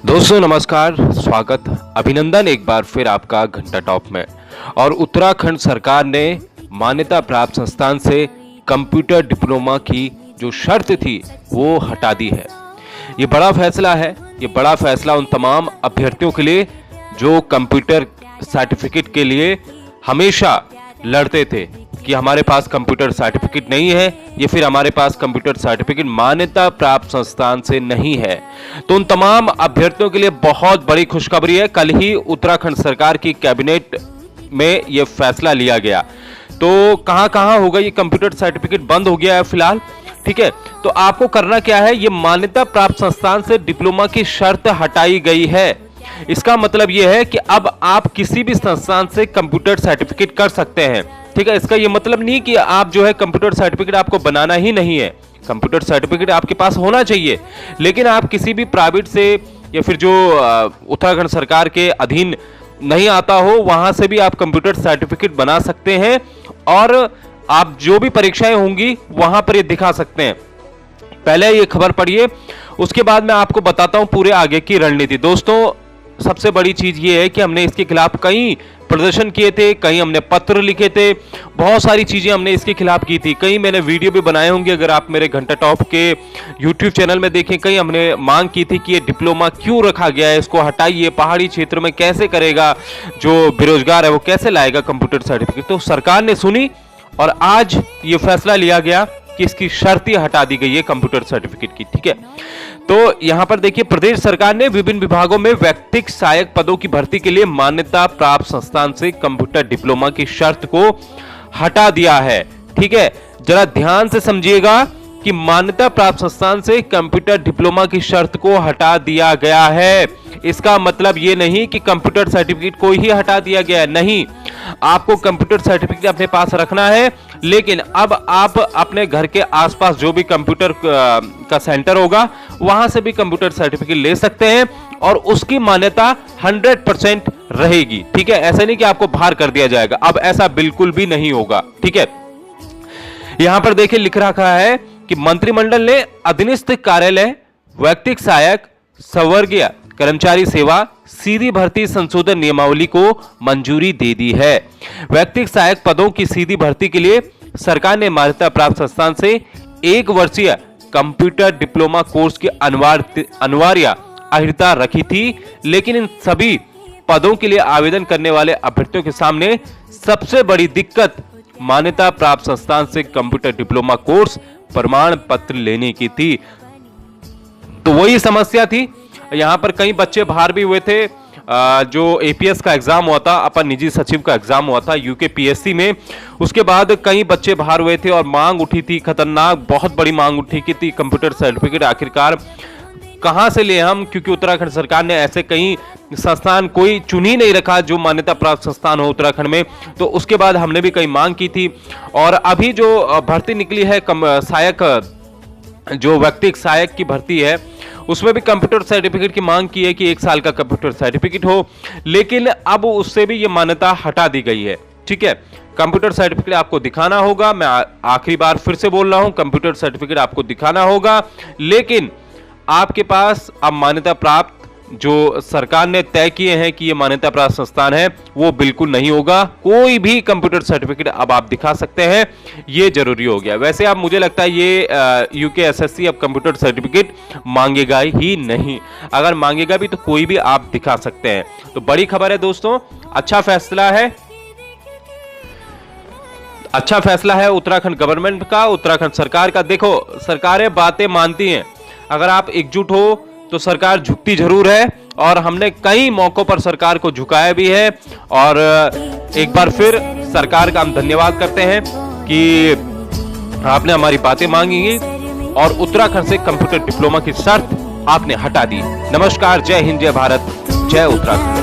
दोस्तों नमस्कार, स्वागत, अभिनंदन एक बार फिर आपका घंटा टॉप में। और उत्तराखंड सरकार ने मान्यता प्राप्त संस्थान से कंप्यूटर डिप्लोमा की जो शर्त थी वो हटा दी है। ये बड़ा फैसला है। ये बड़ा फैसला उन तमाम अभ्यर्थियों के लिए जो कंप्यूटर सर्टिफिकेट के लिए हमेशा लड़ते थे कि हमारे पास कंप्यूटर सर्टिफिकेट नहीं है या फिर हमारे पास कंप्यूटर सर्टिफिकेट मान्यता प्राप्त संस्थान से नहीं है। तो उन तमाम अभ्यर्थियों के लिए बहुत बड़ी खुशखबरी है। कल ही उत्तराखंड सरकार की कैबिनेट में यह फैसला लिया गया। तो कहां होगा ये कंप्यूटर सर्टिफिकेट बंद हो गया है फिलहाल, ठीक है। तो आपको करना क्या है, ये मान्यता प्राप्त संस्थान से डिप्लोमा की शर्त हटाई गई है। इसका मतलब यह है कि अब आप किसी भी संस्थान से कंप्यूटर सर्टिफिकेट कर सकते हैं, ठीक है। इसका यह मतलब नहीं कि आप जो है कंप्यूटर सर्टिफिकेट आपको बनाना ही नहीं है। कंप्यूटर सर्टिफिकेट आपके पास होना चाहिए, लेकिन आप किसी भी प्राइवेट से या फिर जो उत्तराखंड सरकार के अधीन नहीं आता हो वहां से भी आप कंप्यूटर सर्टिफिकेट बना सकते हैं और आप जो भी परीक्षाएं होंगी वहां पर ये दिखा सकते हैं। पहले ये खबर पढ़िए, उसके बाद मैं आपको बताता हूं पूरे आगे की रणनीति। दोस्तों सबसे बड़ी चीज ये है कि हमने इसके खिलाफ कई प्रदर्शन किए थे, कहीं हमने पत्र लिखे थे, बहुत सारी चीजें हमने इसके खिलाफ की थी, कहीं मैंने वीडियो भी बनाए होंगे अगर आप मेरे घंटा टॉप के यूट्यूब चैनल में देखें। कहीं हमने मांग की थी कि ये डिप्लोमा क्यों रखा गया है, इसको हटाइए, पहाड़ी क्षेत्र में कैसे करेगा, जो बेरोजगार है वो कैसे लाएगा कंप्यूटर सर्टिफिकेट। तो सरकार ने सुनी और आज ये फैसला लिया गया कि इसकी शर्त ही हटा दी गई है कंप्यूटर सर्टिफिकेट की, ठीक है। तो यहां पर देखिए, प्रदेश सरकार ने विभिन्न विभागों में व्यक्तिक सहायक पदों की भर्ती के लिए मान्यता प्राप्त संस्थान से कंप्यूटर डिप्लोमा की शर्त को हटा दिया है, ठीक है। जरा ध्यान से समझिएगा कि मान्यता प्राप्त संस्थान से कंप्यूटर डिप्लोमा की शर्त को हटा दिया गया है। इसका मतलब यह नहीं कि कंप्यूटर सर्टिफिकेट को ही हटा दिया गया है, नहीं। आपको कंप्यूटर सर्टिफिकेट अपने पास रखना है, लेकिन अब आप अपने घर के आसपास जो भी कंप्यूटर का सेंटर होगा वहां से भी कंप्यूटर सर्टिफिकेट ले सकते हैं और उसकी मान्यता 100% रहेगी, ठीक है। ऐसा नहीं कि आपको बाहर कर दिया जाएगा, अब ऐसा बिल्कुल भी नहीं होगा, ठीक है। यहां पर देखिए लिख रखा है कि मंत्रिमंडल ने अधीनस्थ कार्यालय व्यक्तिक सहायक संवर्गीय कर्मचारी सेवा सीधी भर्ती संशोधन नियमावली को मंजूरी दे दी है। व्यक्तिक सहायक पदों की सीधी भर्ती के लिए सरकार ने मान्यता प्राप्त संस्थान से 1 वर्षीय कंप्यूटर डिप्लोमा कोर्स की अनिवार्य अर्हता रखी थी, लेकिन इन सभी पदों के लिए आवेदन करने वाले अभ्यर्थियों के सामने सबसे बड़ी दिक्कत मान्यता प्राप्त संस्थान से कंप्यूटर डिप्लोमा कोर्स प्रमाण पत्र लेने की थी। तो वही समस्या थी। यहां पर कई बच्चे बाहर भी हुए थे, जो एपीएस का एग्जाम हुआ था, अपर निजी सचिव का एग्जाम हुआ था यूकेपीएससी में, उसके बाद कई बच्चे बाहर हुए थे और मांग उठी थी, खतरनाक बहुत बड़ी मांग उठी की थी कंप्यूटर सर्टिफिकेट आखिरकार कहां से ले हम, क्योंकि उत्तराखंड सरकार ने ऐसे कई संस्थान कोई चुन ही नहीं रखा जो मान्यता प्राप्त संस्थान हो उत्तराखंड में। तो उसके बाद हमने भी कई मांग की थी और अभी जो भर्ती निकली है सहायक, जो व्यक्तिक सहायक की भर्ती है उसमें भी कंप्यूटर सर्टिफिकेट की मांग की है कि 1 साल का कंप्यूटर सर्टिफिकेट हो, लेकिन अब उससे भी ये मान्यता हटा दी गई है, ठीक है। कंप्यूटर सर्टिफिकेट आपको दिखाना होगा, मैं आखिरी बार फिर से बोल रहा हूं, कंप्यूटर सर्टिफिकेट आपको दिखाना होगा, लेकिन आपके पास अब मान्यता प्राप्त जो सरकार ने तय किए हैं कि ये मान्यता प्राप्त संस्थान है वो बिल्कुल नहीं होगा। कोई भी कंप्यूटर सर्टिफिकेट अब आप दिखा सकते हैं, ये जरूरी हो गया। वैसे अब मुझे लगता है ये यूकेएसएससी अब कंप्यूटर सर्टिफिकेट मांगेगा ही नहीं, अगर मांगेगा भी तो कोई भी आप दिखा सकते हैं। तो बड़ी खबर है दोस्तों, अच्छा फैसला है, अच्छा फैसला है उत्तराखंड गवर्नमेंट का, उत्तराखंड सरकार का। देखो सरकारें बातें मानती हैं, अगर आप एकजुट हो तो सरकार झुकती जरूर है और हमने कई मौकों पर सरकार को झुकाया भी है। और एक बार फिर सरकार का हम धन्यवाद करते हैं कि आपने हमारी बातें मांगी और उत्तराखंड से कंप्यूटर डिप्लोमा की शर्त आपने हटा दी। नमस्कार, जय हिंद, जय भारत, जय उत्तराखंड।